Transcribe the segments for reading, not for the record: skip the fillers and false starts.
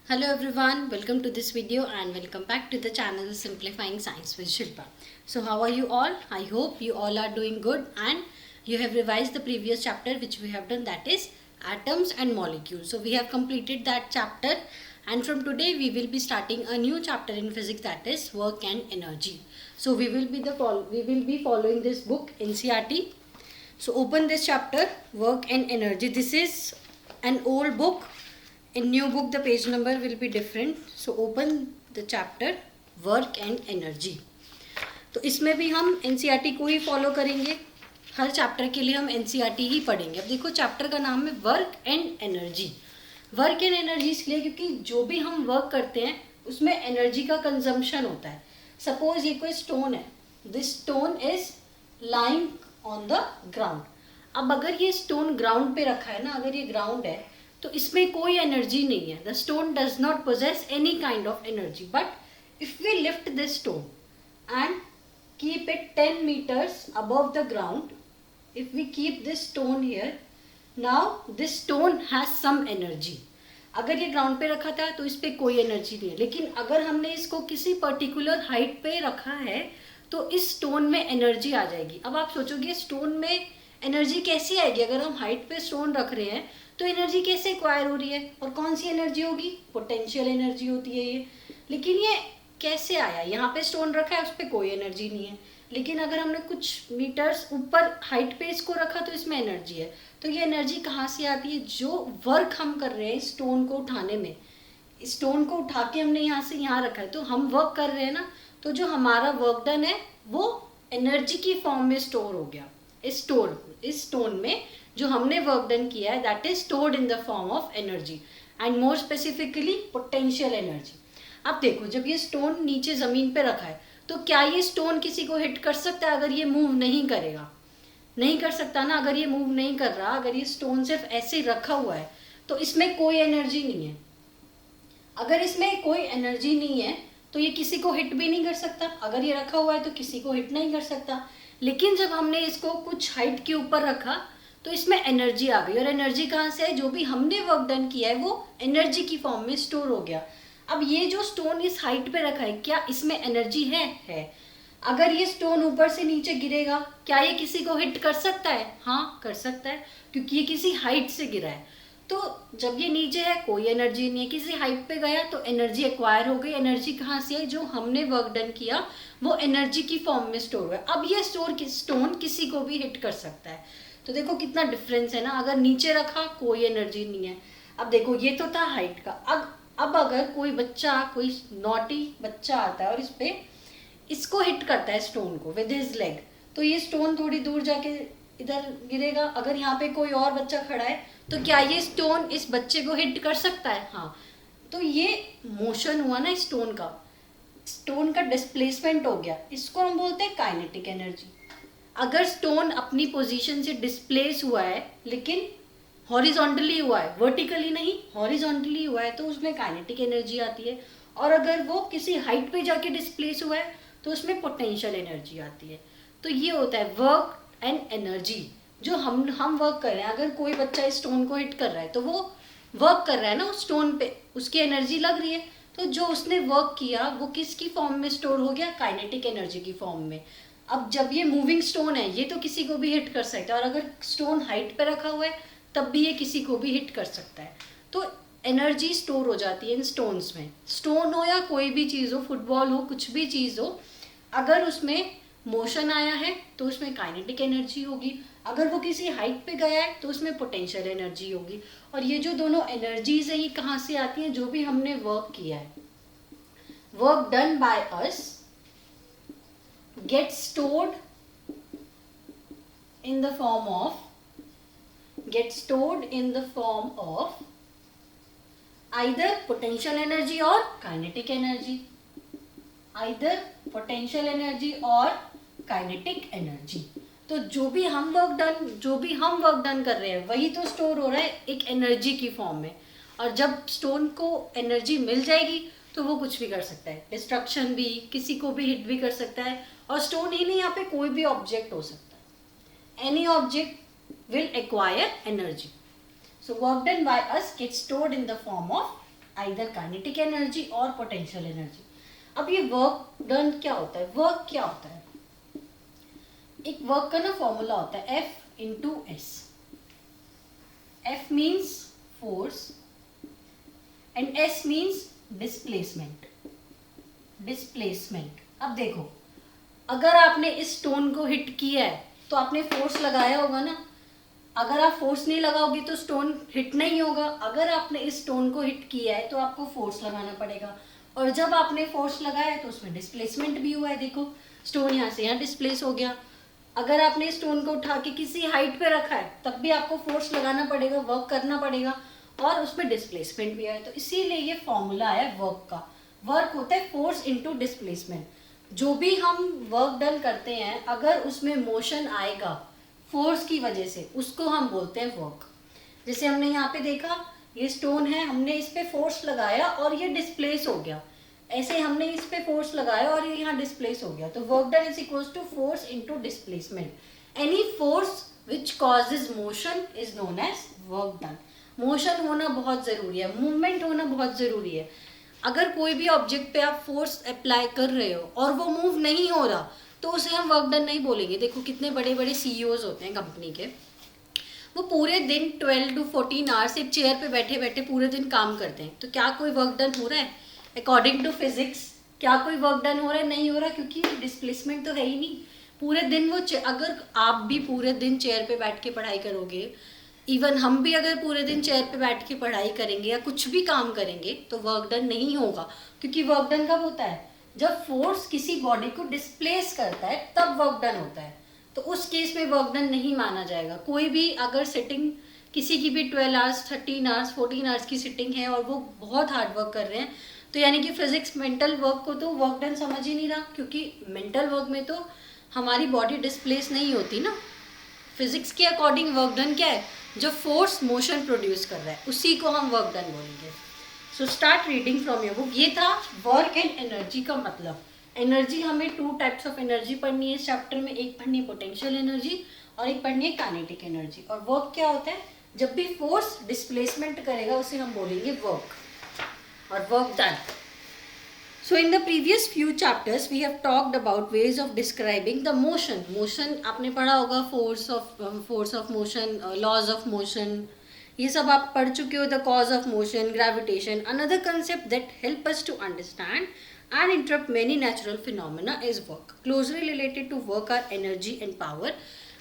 Hello everyone, welcome to this video and welcome back to the channel Simplifying Science with Shilpa. So how are you all? I hope you all are doing good and you have revised the previous chapter which we have done, that is atoms and molecules. So we have completed that chapter and from today we will be starting a new chapter in physics, that is work and energy. So we will be following this book NCERT. So open this chapter, work and energy. This is an old book. In new book the page number will be different. So open the chapter work and energy. तो इसमें भी हम NCERT को ही follow करेंगे. हर chapter के लिए हम NCERT ही पढ़ेंगे. अब देखो चैप्टर का नाम है work and energy. Work and energy इसलिए क्योंकि जो भी हम वर्क करते हैं उसमें एनर्जी का कंजम्पशन होता है. सपोज ये कोई स्टोन है, this stone is lying on the ground. अब अगर ये स्टोन ग्राउंड पे रखा है ना, अगर ये ग्राउंड है तो इसमें कोई एनर्जी नहीं है. The stone does not possess any kind of energy. But if we lift this stone and keep it 10 meters above the ground, if we keep this stone here, now this stone has some energy. अगर ये ground पे रखा था तो इस पर कोई energy नहीं है, लेकिन अगर हमने इसको किसी पर्टिकुलर हाइट पे रखा है तो इस स्टोन में एनर्जी आ जाएगी. अब आप सोचोगे स्टोन में एनर्जी कैसी आएगी? अगर हम हाइट पे स्टोन रख रहे हैं तो एनर्जी कैसे एक्वायर हो रही है और कौन सी एनर्जी होगी? पोटेंशियल एनर्जी होती है ये. लेकिन ये कैसे आया? यहाँ पे स्टोन रखा है, उस पर कोई एनर्जी नहीं है, लेकिन अगर हमने कुछ मीटर्स ऊपर हाइट पे इसको रखा तो इसमें एनर्जी है. तो ये एनर्जी कहाँ से आती है? जो वर्क हम कर रहे हैं स्टोन को उठाने में, स्टोन को उठा के हमने यहाँ से यहाँ रखा है तो हम वर्क कर रहे हैं ना, तो जो हमारा वर्क डन है वो एनर्जी की फॉर्म में स्टोर हो गया. इस स्टोन में जो हमने वर्क डन किया है that is stored in the form of energy and more specifically potential energy. अब देखो जब ये स्टोन नीचे जमीन पे रखा है तो क्या ये स्टोन किसी को हिट कर सकता है? अगर ये मूव नहीं करेगा, नहीं कर सकता ना. अगर ये मूव नहीं कर रहा, अगर ये स्टोन सिर्फ ऐसे रखा हुआ है तो इसमें कोई एनर्जी नहीं है. अगर इसमें कोई एनर्जी नहीं है तो ये किसी को हिट भी नहीं कर सकता. अगर ये रखा हुआ है तो किसी को हिट नहीं कर सकता. लेकिन जब हमने इसको कुछ हाइट के ऊपर रखा तो इसमें एनर्जी आ गई. और एनर्जी कहाँ से है? जो भी हमने वर्क डन किया है वो एनर्जी की फॉर्म में स्टोर हो गया. अब ये जो स्टोन इस हाइट पे रखा है, क्या इसमें एनर्जी है? अगर ये स्टोन ऊपर से नीचे गिरेगा, क्या ये किसी को हिट कर सकता है? हाँ कर सकता है, क्योंकि ये किसी हाइट से गिरा है. तो जब ये नीचे है कोई एनर्जी नहीं है, किसी हाइट पे गया तो एनर्जी एक्वायर हो गई. एनर्जी कहाँ से है? जो हमने वर्क डन किया वो एनर्जी की फॉर्म में स्टोर हुआ. अब ये स्टोन किसी को भी हिट कर सकता है. तो देखो कितना डिफरेंस है ना. अगर नीचे रखा कोई एनर्जी नहीं है. अब देखो ये तो था हाइट का. अब अगर कोई बच्चा, कोई नॉटी बच्चा आता है और इस पे इसको हिट करता है स्टोन को विद हिज लेग, तो ये स्टोन थोड़ी दूर जाके इधर गिरेगा. अगर यहाँ पे कोई और बच्चा खड़ा है तो क्या ये स्टोन इस बच्चे को हिट कर सकता है? हाँ. तो ये मोशन हुआ ना स्टोन का डिस्प्लेसमेंट हो गया. इसको हम बोलते हैं काइनेटिक एनर्जी. अगर स्टोन अपनी पोजीशन से डिस्प्लेस हुआ है लेकिन हॉरिजॉन्टली हुआ है, वर्टिकली नहीं, हॉरिजॉन्टली हुआ है, तो उसमें काइनेटिक एनर्जी आती है. और अगर वो किसी हाइट पे जाके डिस्प्लेस हुआ है तो उसमें पोटेंशियल एनर्जी आती है. तो ये होता है वर्क एंड एनर्जी. जो हम वर्क कर रहे हैं, अगर कोई बच्चा स्टोन को हिट कर रहा है तो वो वर्क कर रहा है ना उस स्टोन पे, उसकी एनर्जी लग रही है. तो जो उसने वर्क किया वो किसकी फॉर्म में स्टोर हो गया? काइनेटिक एनर्जी की फॉर्म में. अब जब ये मूविंग स्टोन है ये तो किसी को भी हिट कर सकता है, और अगर स्टोन हाइट पे रखा हुआ है तब भी ये किसी को भी हिट कर सकता है. तो एनर्जी स्टोर हो जाती है इन स्टोन्स में. स्टोन हो या कोई भी चीज़ हो, फुटबॉल हो, कुछ भी चीज़ हो, अगर उसमें मोशन आया है तो उसमें काइनेटिक एनर्जी होगी. अगर वो किसी हाइट पे गया है तो उसमें पोटेंशियल एनर्जी होगी. और ये जो दोनों एनर्जीज है ये कहाँ से आती हैं? जो भी हमने वर्क किया है, work done by us get stored in the form of either potential energy or kinetic energy. either potential energy or kinetic energy. तो जो भी हम वर्क डन कर रहे हैं वही तो स्टोर हो रहा है एक एनर्जी की फॉर्म में. और जब स्टोन को एनर्जी मिल जाएगी तो वो कुछ भी कर सकता है, डिस्ट्रक्शन भी, किसी को भी हिट भी कर सकता है. और स्टोन ही नहीं, यहाँ पे कोई भी ऑब्जेक्ट हो सकता है. Any object will acquire energy. So work done by us gets stored in the form of either kinetic energy और पोटेंशियल एनर्जी। अब ये वर्क डन क्या होता है, वर्क क्या होता है, एक वर्क का ना फॉर्मूला होता है F into S. F means force and S means displacement. Displacement, अब देखो अगर आपने इस स्टोन को हिट किया है तो आपने फोर्स लगाया होगा ना, अगर आप फोर्स नहीं लगाओगे तो स्टोन हिट नहीं होगा। अगर आपने इस स्टोन को हिट किया है तो आपको फोर्स लगाना पड़ेगा, और जब आपने फोर्स लगाया है तो उसमें डिस्प्लेसमेंट भी हुआ है। देखो स्टोन यहाँ से यहाँ डिस्प्लेस हो गया। अगर आपने स्टोन को उठा के किसी हाइट पे रखा है तब भी आपको फोर्स लगाना पड़ेगा, वर्क करना पड़ेगा, और उसमें डिस्प्लेसमेंट भी आया। तो इसीलिए ये फॉर्मूला है वर्क का। वर्क होता है फोर्स इंटू डिस्प्लेसमेंट। जो भी हम वर्क डन करते हैं अगर उसमें मोशन आएगा फोर्स की वजह से, उसको हम बोलते हैं वर्क। जैसे हमने यहाँ पे देखा ये स्टोन है, हमने इस पे फोर्स लगाया और ये डिस्प्लेस हो गया। ऐसे हमने इस पे फोर्स लगाया और ये यहाँ डिस्प्लेस हो गया। तो work done is equals to force into displacement. Any force which causes motion is known as work done. Motion होना बहुत ज़रूरी है, मूवमेंट होना बहुत ज़रूरी है। अगर कोई भी ऑब्जेक्ट पे आप फोर्स अप्लाई कर रहे हो और वो मूव नहीं हो रहा तो उसे हम वर्क डन नहीं बोलेंगे। देखो कितने बड़े बड़े CEOs होते हैं कंपनी के, वो पूरे दिन 12 to 14 आवर्स एक चेयर पे बैठे बैठे पूरे दिन काम करते हैं। तो क्या कोई वर्क डन हो रहा है? अकॉर्डिंग टू फिजिक्स क्या कोई वर्क डन हो रहा है? नहीं हो रहा, क्योंकि डिस्प्लेसमेंट तो है ही नहीं। पूरे दिन वो अगर आप भी पूरे दिन चेयर पे बैठ के पढ़ाई करोगे, इवन हम भी अगर पूरे दिन चेयर पे बैठ के पढ़ाई करेंगे या कुछ भी काम करेंगे तो वर्क डन नहीं होगा। क्योंकि वर्क डन कब होता है? जब फोर्स किसी बॉडी को डिस्प्लेस करता है तब वर्क डन होता है। तो उस केस में वर्क डन नहीं माना जाएगा। कोई भी अगर सिटिंग किसी की भी 12 आवर्स 13 आवर्स 14 आवर्स की सिटिंग है और वो बहुत हार्ड वर्क कर रहे हैं, तो यानी कि फिजिक्स मेंटल वर्क को तो वर्क डन समझ ही नहीं रहा, क्योंकि मेंटल वर्क में तो हमारी बॉडी डिस्प्लेस नहीं होती ना। फिजिक्स के अकॉर्डिंग वर्क डन क्या है? जो फोर्स मोशन प्रोड्यूस कर रहा है उसी को हम वर्क डन बोलेंगे। So start reading from your book. ये था वर्क एंड एनर्जी का मतलब। एनर्जी हमें 2 टाइप्स ऑफ एनर्जी पढ़नी है इस चैप्टर में, एक पढ़नी है पोटेंशियल एनर्जी और एक पढ़नी है काइनेटिक एनर्जी। और वर्क क्या होता है? जब भी फोर्स डिस्प्लेसमेंट करेगा उसे हम बोलेंगे वर्क और work done. So in the previous few chapters we have talked about ways of describing the motion. Motion आपने पढ़ा होगा, force of motion, laws of motion, ये सब आप पढ़ चुके हो। The cause of motion, gravitation. Another concept that help us to understand and interpret many natural phenomena is work. Closely related to work are energy and power.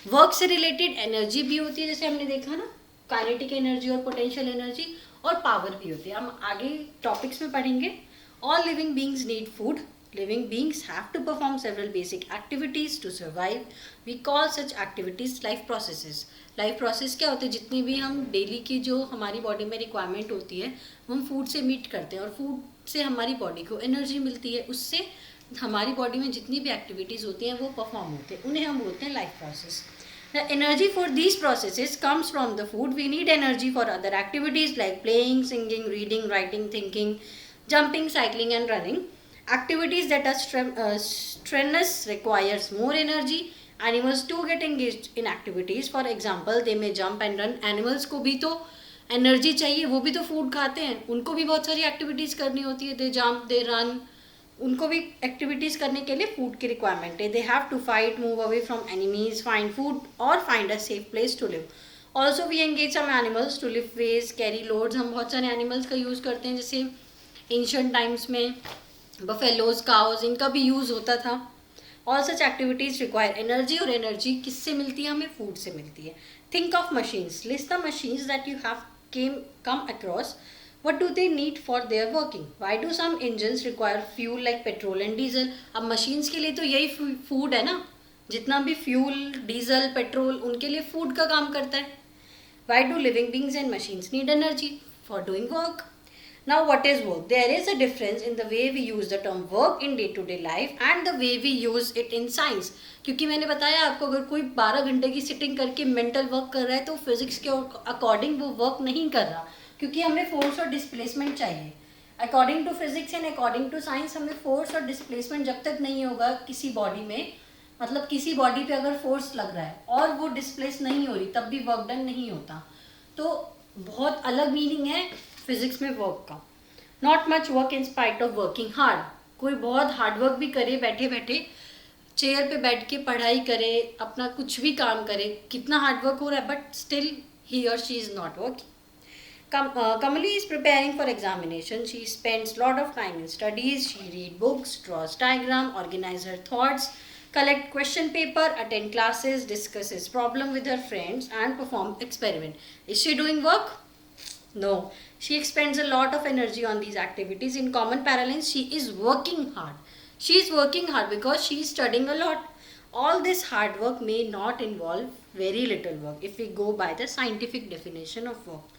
Work से related energy भी होती है, जैसे हमने देखा ना, kinetic energy और potential energy, और power भी होती है। हम आगे topics में पढ़ेंगे। All living beings need food. Living beings have to perform several basic activities to survive. We call such activities life processes. Life process क्या होते हैं? जितनी भी हम डेली की जो हमारी बॉडी में रिक्वायरमेंट होती है वो हम फूड से मीट करते हैं, और फूड से हमारी बॉडी को एनर्जी मिलती है। उससे हमारी बॉडी में जितनी भी एक्टिविटीज़ होती हैं वो परफॉर्म होते हैं, उन्हें हम बोलते हैं life process. The energy for these processes comes from the food. We need energy for other activities like playing, singing, reading, writing, thinking, jumping, cycling and running. Activities that are strenuous requires more energy. Animals too get engaged in activities. For example, they may jump and run. Animals को भी तो energy चाहिए, वो भी तो food खाते हैं, उनको भी बहुत सारी एक्टिविटीज़ करनी होती है। दे जंप, दे रन, उनको भी एक्टिविटीज़ करने के लिए फूड की रिक्वायरमेंट है। They have to fight, move away from enemies, find food और find a safe place to live. Also we engage some animals to lift weights, carry loads. हम बहुत सारे एनिमल्स का यूज़ करते हैं, जैसे एंशिएंट टाइम्स में बफेलोज, काउज, इनका भी यूज़ होता था। All such activities require energy, और एनर्जी किससे मिलती है? हमें फूड से मिलती है। Think of machines, list the machines that you have come across. What do they need for their working? Why do some engines require fuel like petrol and diesel? अब machines के लिए तो यही फूड है ना, जितना भी फ्यूल, डीजल, पेट्रोल, उनके लिए फूड का काम करता है। Why do living beings and machines need energy for doing work? Now what is work? There is a difference in the way we use the term work in day-to-day life and the way we use it in science. क्योंकि मैंने बताया आपको, अगर कोई 12 घंटे की sitting करके mental work कर रहा है तो फिजिक्स के अकॉर्डिंग वो वर्क नहीं कर रहा, क्योंकि हमें फोर्स और डिस्प्लेसमेंट चाहिए। According to physics and according to science हमें फोर्स और डिस्प्लेसमेंट जब तक नहीं होगा किसी बॉडी में, मतलब किसी बॉडी पे अगर फोर्स लग रहा है और वो डिस्प्लेस नहीं हो रही, तब भी वर्क डन नहीं होता। तो बहुत अलग मीनिंग है फिजिक्स में वर्क का। Not much work in spite of working hard. कोई बहुत हार्ड वर्क भी करे, बैठे बैठे चेयर पे बैठ के पढ़ाई करे, अपना कुछ भी काम करे, कितना हार्ड वर्क हो रहा है, बट स्टिल ही और she is not working. Kamali is preparing for examination. She spends lot of time in studies. She read books, draws diagram, organize her thoughts, collect question paper, attend classes, discusses problem with her friends, and perform experiment. Is she doing work? No. She expends a lot of energy on these activities. In common parlance, she is working hard. She is working hard because she is studying a lot. All this hard work may not involve very little work if we go by the scientific definition of work.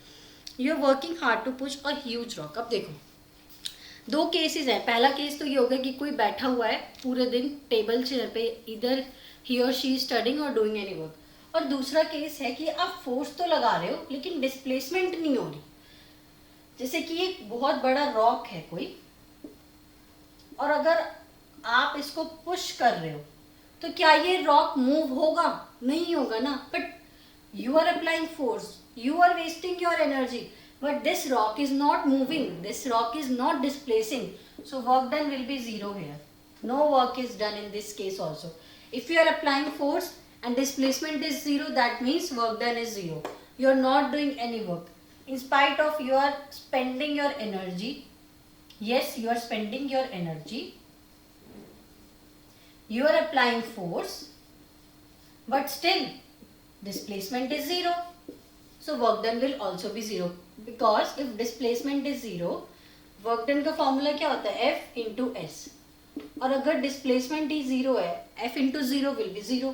You are working hard to push a huge rock. अब देखो दो cases हैं. पहला case तो ये होगा कि कोई बैठा हुआ है पूरे दिन टेबल चेयर पे, इधर ही और शी स्टडिंग और डूइंग एनी वर्क. और दूसरा केस है कि आप फोर्स तो लगा रहे हो लेकिन डिस्प्लेसमेंट नहीं हो रही. जैसे कि एक बहुत बड़ा रॉक है कोई, और अगर आप इसको पुश कर रहे हो तो क्या ये रॉक मूव होगा? नहीं होगा ना. But you are applying force, you are wasting your energy, but this rock is not moving, this rock is not displacing, so work done will be zero here. No work is done in this case also. If you are applying force and displacement is zero, that means work done is zero. You are not doing any work in spite of you are spending your energy. Yes, you are spending your energy, you are applying force, but still displacement is zero, so work done will also be zero. Because if displacement is zero, work done का formula क्या होता है? F into S. और अगर displacement ही zero है, F into zero will be zero,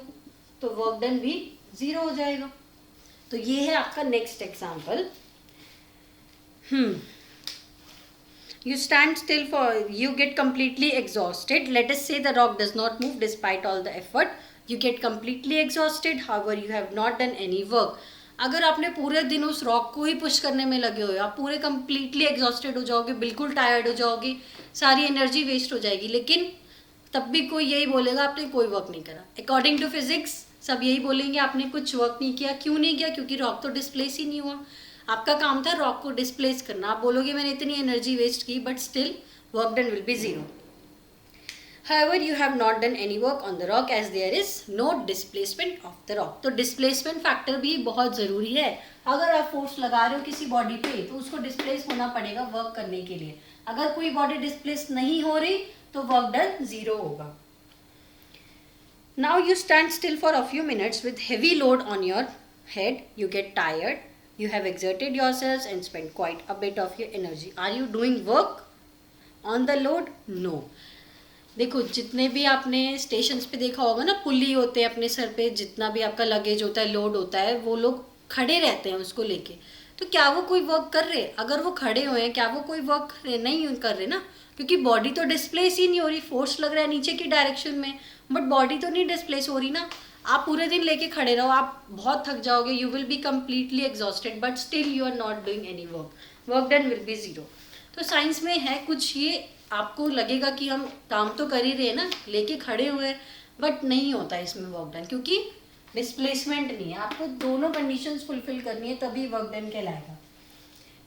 तो work done भी zero हो जाएगा. तो ये है आपका next example. You stand still for, you get completely exhausted. Let us say the rock does not move despite all the effort. You get completely exhausted, however you have not done any work. अगर आपने पूरे दिन उस rock को ही push करने में लगे हो, आप पूरे completely exhausted हो जाओगे, बिल्कुल टायर्ड हो जाओगे, सारी एनर्जी वेस्ट हो जाएगी, लेकिन तब भी कोई यही बोलेगा आपने कोई वर्क नहीं करा. अकॉर्डिंग टू फिजिक्स सब यही बोलेंगे आपने कुछ वर्क नहीं किया. क्यों नहीं किया? क्योंकि रॉक तो डिस्प्लेस ही नहीं हुआ. आपका काम था रॉक को डिस्प्लेस करना. आप बोलोगे मैंने इतनी एनर्जी वेस्ट की, but still work done will be zero. However, you have not done any work on the rock as there is no displacement of the rock. तो displacement factor भी बहुत ज़रूरी है. अगर आप फोर्स लगा रहे हो किसी बॉडी पे तो उसको डिस्प्लेस होना पड़ेगा वर्क करने के लिए. अगर कोई बॉडी डिस्प्लेस नहीं हो रही तो वर्क डन जीरो होगा. Now you stand still for a few minutes with heavy load on your head. You get tired. You have exerted yourselves and spent quite a bit of your energy. Are you doing work on the load? No. देखो जितने भी आपने stations पे देखा होगा ना, pulley होते हैं अपने सर पे, जितना भी आपका लगेज होता है, लोड होता है, वो लोग खड़े रहते हैं उसको लेके. तो क्या वो कोई वर्क कर रहे? अगर वो खड़े हुए हैं क्या वो कोई वर्क नहीं कर रहे ना, क्योंकि बॉडी तो डिस्प्लेस ही नहीं हो रही. फोर्स लग रहा है नीचे की डायरेक्शन में, बट बॉडी तो नहीं डिस्प्लेस हो रही ना. आप पूरे दिन लेके खड़े रहो, आप बहुत थक जाओगे, you will be completely exhausted, but still you are not doing any work. Work done will be zero. तो साइंस में है कुछ ये, आपको लगेगा कि हम काम तो कर ही रहे हैं ना, लेके खड़े हुए हैं, बट नहीं होता इसमें वर्क डन, क्योंकि डिस्प्लेसमेंट नहीं है. आपको दोनों कंडीशंस फुलफिल करनी है तभी वर्क डन कहलाएगा.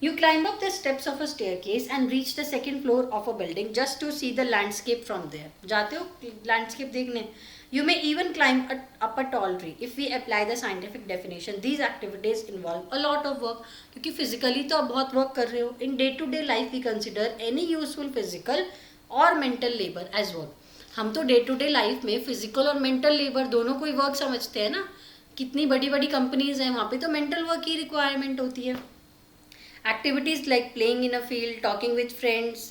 You climb up the steps of a staircase and reach the second floor of a building just to see the landscape from there. जाते हो landscape देखने. You may even climb up a tall tree. If we apply the scientific definition, these activities involve a lot of work. क्योंकि physically तो आप बहुत work कर रहे हो. In day-to-day life we consider any useful physical or mental labor as work. हम तो day-to-day life में physical और mental labor दोनों को ही work समझते हैं ना. कितनी बड़ी बड़ी कंपनीज हैं, वहाँ पे तो mental work की requirement होती है. Activities like playing in a field, talking with friends,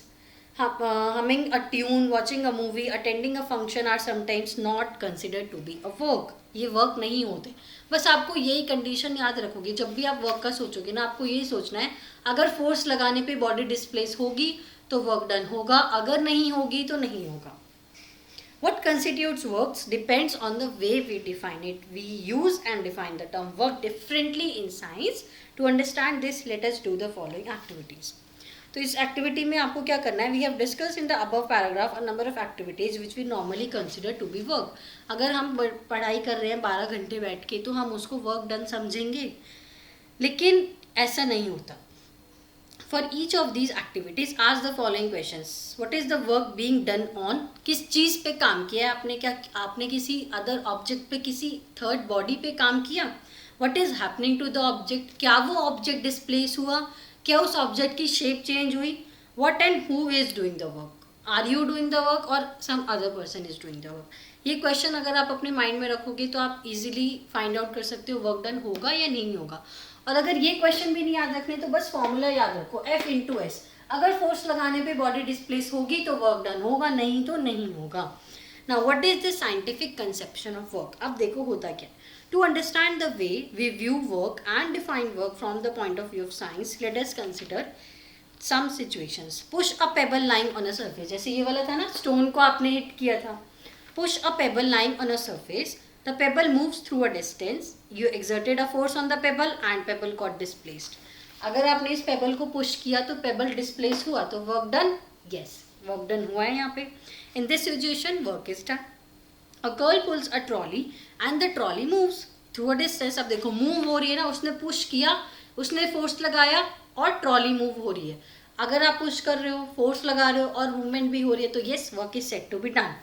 humming a tune, watching a movie, attending a function are sometimes not considered to be a work. ये वर्क नहीं होते. बस आपको यही कंडीशन याद रखोगे. जब भी आप वर्क का सोचोगे ना, आपको यही सोचना है अगर फोर्स लगाने पे बॉडी डिस्प्लेस होगी तो वर्क डन होगा, अगर नहीं होगी तो नहीं होगा. What constitutes works depends on the way we define it. We use and define the term work differently in science. To understand this, let us do the following activities. तो इस activity में आपको क्या करना है? We have discussed in the above paragraph a number of activities which we normally consider to be work. अगर हम पढ़ाई कर रहे हैं 12 घंटे बैठ के तो हम उसको वर्क डन समझेंगे, लेकिन ऐसा नहीं होता. For each of these activities ask the following questions. What is the work being done on? किस चीज़ पे काम किया है आपने? क्या आपने किसी अदर ऑब्जेक्ट पे, किसी थर्ड बॉडी पे काम किया? What is happening to the object? क्या वो ऑब्जेक्ट डिस्प्लेस हुआ? क्या उस ऑब्जेक्ट की शेप चेंज हुई? What and who is doing the work? Are you doing the work or some other person is doing the work? ये question अगर आप अपने माइंड में रखोगे तो आप इजीली फाइंड आउट कर सकते हो वर्क डन होगा या नहीं होगा. और अगर ये क्वेश्चन भी नहीं याद रखने तो बस फॉर्मूला याद रखो, F इंटू एस. अगर फोर्स लगाने पे बॉडी डिस्प्लेस होगी तो वर्क डन होगा, नहीं तो नहीं होगा. Now what is the scientific conception of work? अब देखो होता क्या. To understand the way we view work and define work from the point of view of science, let us consider some situations. Push a pebble lying on a surface. जैसे ये वाला था ना, stone को आपने हिट किया था. Push a pebble lying on a surface. The pebble moves through a distance. You exerted a force on the pebble and pebble got displaced. अगर आपने इस पेबल को पुश किया तो पेबल डिस्प्लेस हुआ, तो work done. Yes, work done हुआ है यहाँ पे. In this situation work is done. A girl pools a trolley and the trolley moves through a distance. अब देखो मूव हो रही है ना, उसने पुश किया, उसने फोर्स लगाया और ट्रॉली मूव हो रही है. अगर आप पुश कर रहे हो, फोर्स लगा रहे हो और मूवमेंट भी हो रही है तो yes, work is said to be done.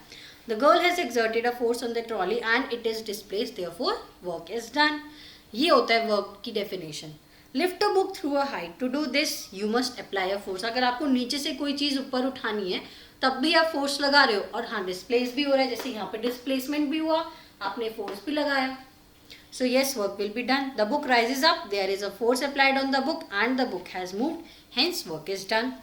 The girl has exerted a force on the trolley and it is displaced, therefore work is done. ये होता है वर्क की definition. Lift a book through a height. To do this you must apply a force. अगर आपको नीचे से कोई चीज़ ऊपर उठानी है तब भी आप फोर्स लगा रहे हो और हाँ डिस्प्लेस भी हो रहा है. जैसे यहाँ पे डिस्प्लेसमेंट भी हुआ, आपने फोर्स भी लगाया. So yes, work will be done. The book rises up. There is a force applied on the book and the book has moved. Hence work is done.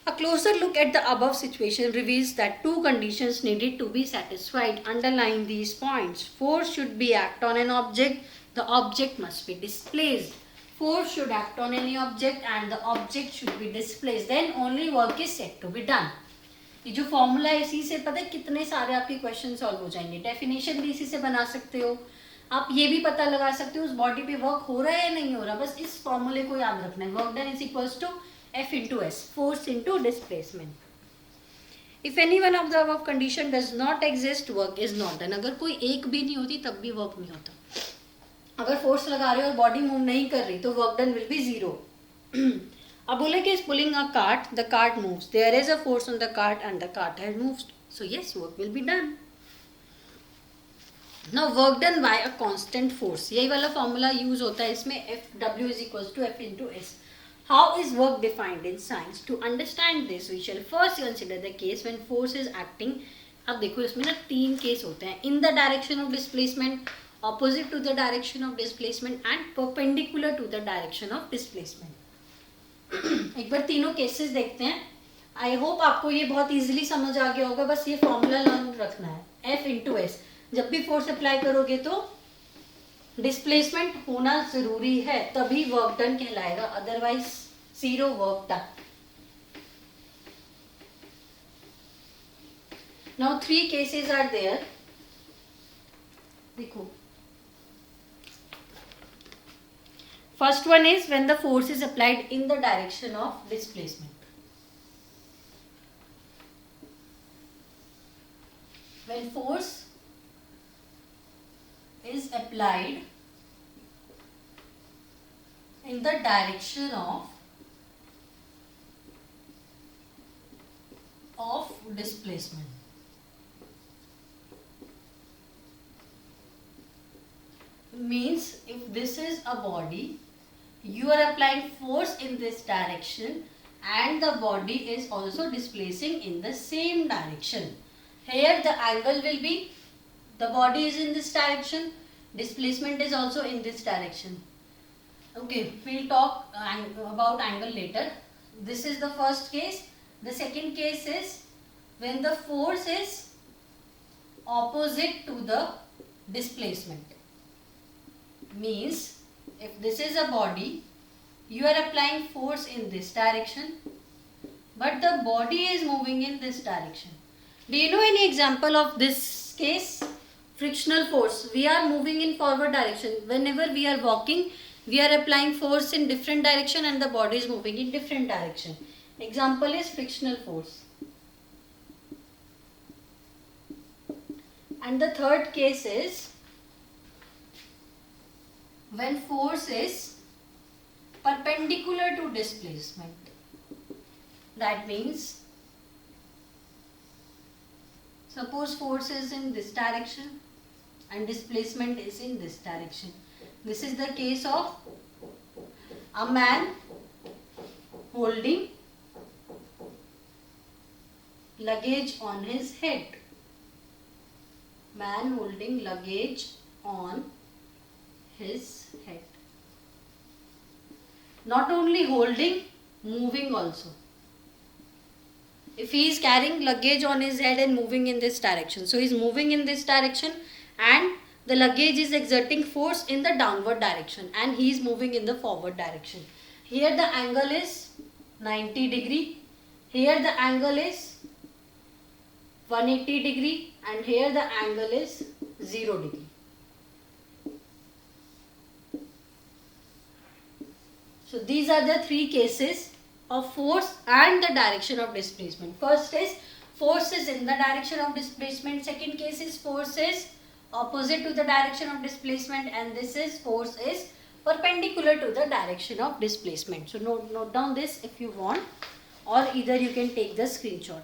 A closer look at the above situation reveals that two conditions needed to be satisfied. Underline these points. Force should be act on an object. The object must be displaced. Force should act on any object and the object should be displaced. Then only work is said to be done. ये जो formula है इसी से पता है कितने सारे आपके क्वेश्चन सॉल्व हो जाएंगे. डेफिनेशन भी इसी से बना सकते हो. आप ये भी पता लगा सकते हो उस बॉडी पे वर्क हो रहा है या नहीं हो रहा. बस इस फॉर्मूले को याद रखना है. Work done is equals to F into S, force into displacement. If any one of the above condition does not exist, work is not done. अगर कोई एक भी नहीं होती तब भी वर्क नहीं होता. अगर फोर्स लगा रहे हो और बॉडी मूव नहीं कर रही तो work done will be zero. अब बोले कि is pulling a cart, the cart moves, there is a force on the cart and the cart has moved, so yes work will be done. Now work done by a constant force. यही वाला formula use होता है इसमें. F W is equals to F into S. How is work defined in science? To understand this, we shall first consider the case when force is acting. अब देखो इसमें ना तीन केस होते हैं. In the direction of displacement, opposite to the direction of displacement and perpendicular to the direction of displacement. एक बार तीनों cases देखते हैं. आई होप आपको ये बहुत इजीली समझ आ गया होगा. बस ये फॉर्मूला लर्न रखना है. F into S. जब भी फोर्स अप्लाई करोगे तो डिस्प्लेसमेंट होना जरूरी है, तभी वर्क डन कहलाएगा, otherwise zero work done. Now three cases are there. देखो first one is when the force is applied in the direction of displacement. When force is applied in the direction of displacement. Means if this is a body, you are applying force in this direction and the body is also displacing in the same direction. Here the angle will be, the body is in this direction, displacement is also in this direction. Okay, we'll talk about angle later. This is the first case. The second case is when the force is opposite to the displacement. Means if this is a body, you are applying force in this direction but the body is moving in this direction. Do you know any example of this case? Frictional force. We are moving in forward direction. Whenever we are walking, we are applying force in different direction and the body is moving in different direction. Example is frictional force. And the third case is when force is perpendicular to displacement. That means suppose force is in this direction and displacement is in this direction. This is the case of a man holding luggage on his head. Man holding luggage on his head. Not only holding, moving also. If he is carrying luggage on his head and moving in this direction, so he is moving in this direction and the luggage is exerting force in the downward direction and he is moving in the forward direction. Here the angle is 90 degree, here the angle is 180 degree and here the angle is 0 degree. So these are the three cases of force and the direction of displacement. First is force is in the direction of displacement. Second case is force is opposite to the direction of displacement, and this is force is perpendicular to the direction of displacement. So note down this if you want, or either you can take the screenshot.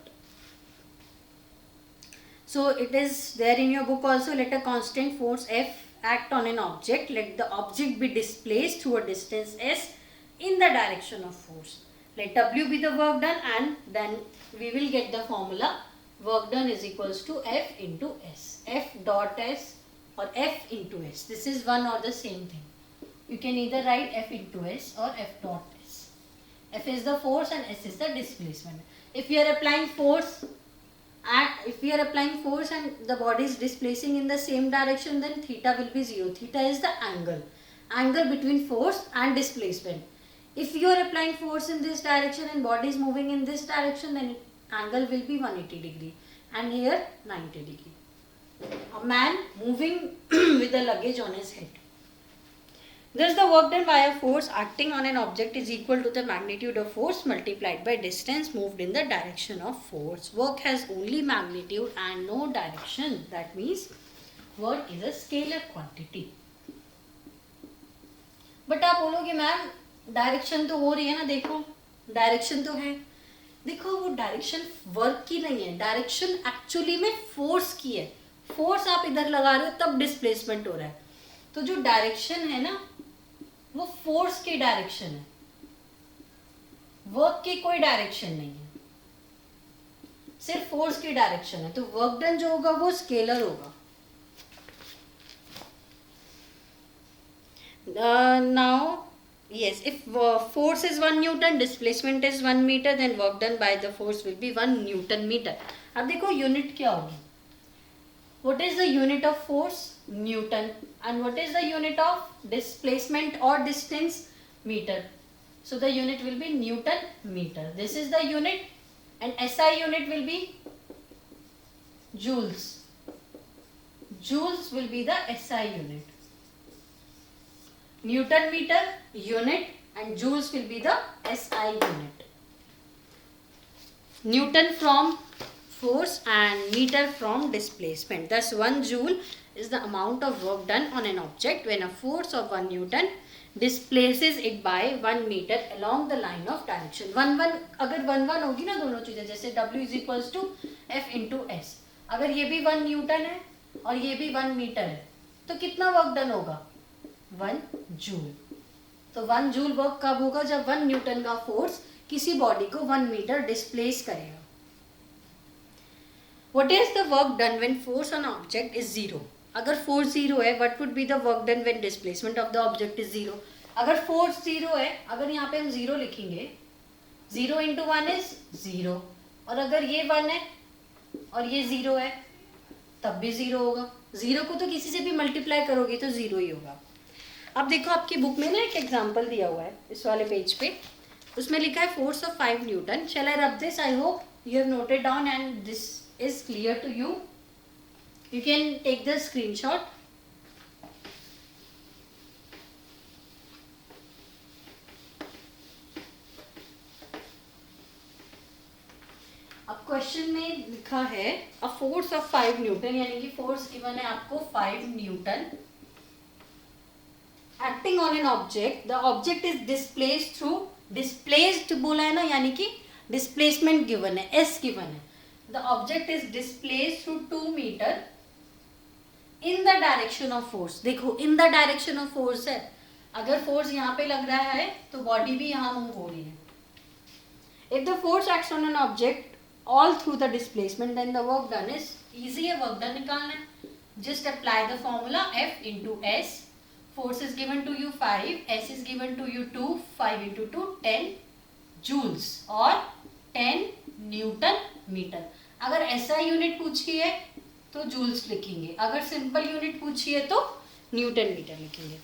So it is there in your book also. Let a constant force F act on an object. Let the object be displaced through a distance S in the direction of force. Let W be the work done, and then we will get the formula. Work done is equals to F into S. F dot S or F into S. This is one or the same thing. You can either write F into S or F dot S. F is the force and S is the displacement. If we are applying force and the body is displacing in the same direction, then theta will be 0. Theta is the angle between force and displacement. If you are applying force in this direction and body is moving in this direction, then angle will be 180 degree and here 90 degree. A man moving with the luggage on his head. Thus the work done by a force acting on an object is equal to the magnitude of force multiplied by distance moved in the direction of force. Work has only magnitude and no direction. That means work is a scalar quantity. But आप बोलोगे ma'am direction तो हो रही है ना, देखो direction तो है. देखो वो डायरेक्शन वर्क की नहीं है, डायरेक्शन एक्चुअली में फोर्स की है. फोर्स आप इधर लगा रहे हो तब डिस्प्लेसमेंट हो रहा है. तो जो डायरेक्शन है ना वो फोर्स की डायरेक्शन है, वर्क की कोई डायरेक्शन नहीं है, सिर्फ फोर्स की डायरेक्शन है. तो वर्क डन जो होगा वो स्केलर होगा. Now yes, if force is 1 Newton, displacement is 1 meter, then work done by the force will be 1 Newton meter. अब देखो यूनिट क्या होगी. What is the unit of force? Newton. And what is the unit of displacement or distance? Meter. So the unit will be Newton meter. This is the unit, and SI unit will be joules. Joules will be the SI unit. Newton meter unit and joules will be the SI unit. Newton from force and meter from displacement. Thus 1 joule is the amount of work done on an object when a force of 1 Newton displaces it by 1 meter along the line of direction. 1 अगर 1 होगी ना दोनों चीजें, जैसे W is equals to F into S. अगर ये भी 1 Newton है और ये भी 1 मीटर है तो कितना वर्क डन होगा? 1 जूल. तो 1 जूल वर्क कब होगा? जब 1 न्यूटन का फोर्स किसी बॉडी को 1 मीटर डिस्प्लेस करेगा. What is the work done when force on object is 0? अगर फोर्स 0 है, what would be the work done when displacement of the object is 0? अगर फोर्स 0 है, अगर यहाँ पे हम 0 लिखेंगे, 0 into 1 is 0, और अगर ये 1 है और ये 0 है तब भी 0 होगा. 0 को तो किसी से भी मल्टीप्लाई करोगे तो 0 ही होगा. अब देखो आपकी बुक में ना एक एग्जाम्पल दिया हुआ है इस वाले पेज पे, उसमें लिखा है force of 5 newton. Shall I rub this? I hope you have noted down and this is clear to you. You can take the screenshot. अब क्वेश्चन में लिखा है अ फोर्स ऑफ 5 न्यूटन, यानी कि फोर्स गिवन है आपको 5 newton acting on an object, the object is displaced through, displaced बोला है ना, यानी कि डिस्प्लेसमेंट गिवन है, एस गिवन है. The object is displaced through 2 metre in the direction of force. देखो in the direction of force है, अगर फोर्स यहाँ पे लग रहा है तो बॉडी भी यहाँ मूव हो रही है. If the force acts on an object all through the displacement, then the work done is easy है. वर्क डन निकालना है. Just apply the formula F into S. Force is given to you 5, S is given to you 2, 5 into 2 10 joules और 10 Newton metre. अगर SI unit पूछी है तो joules लिखेंगे, अगर सिंपल यूनिट पूछी है तो न्यूटन मीटर लिखेंगे.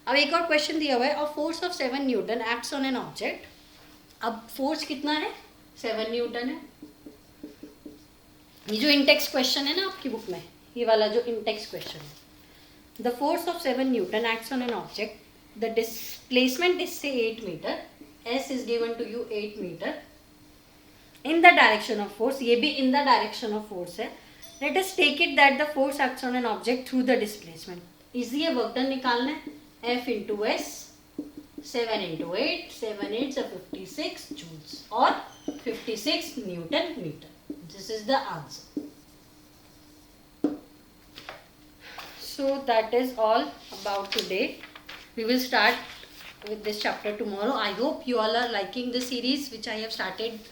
अब एक और क्वेश्चन दिया हुआ है, और force of 7 newton acts on an object. अब फोर्स कितना है, 7 न्यूटन है. ये जो इंटेक्स क्वेश्चन है ना आपकी बुक में, ये वाला जो इंटेक्स क्वेश्चन है, the force of 7 newton acts on an object, the displacement is से 8 metre, S is given to you 8 metre in the direction of force. ये भी in the direction of force है. Let us take it that the force acts on an object through the displacement. Easy है, work done निकालना है. F into S, 7 into 8, 7 8 56 joules और 56 newton metre. This is the answer. So that is all about today. We will start with this chapter tomorrow. I hope you all are liking the series which I have started,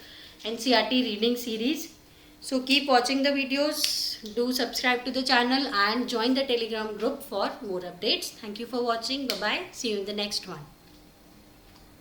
NCERT reading series. So keep watching the videos, do subscribe to the channel and join the Telegram group for more updates. Thank you for watching. Bye bye. See you in the next one.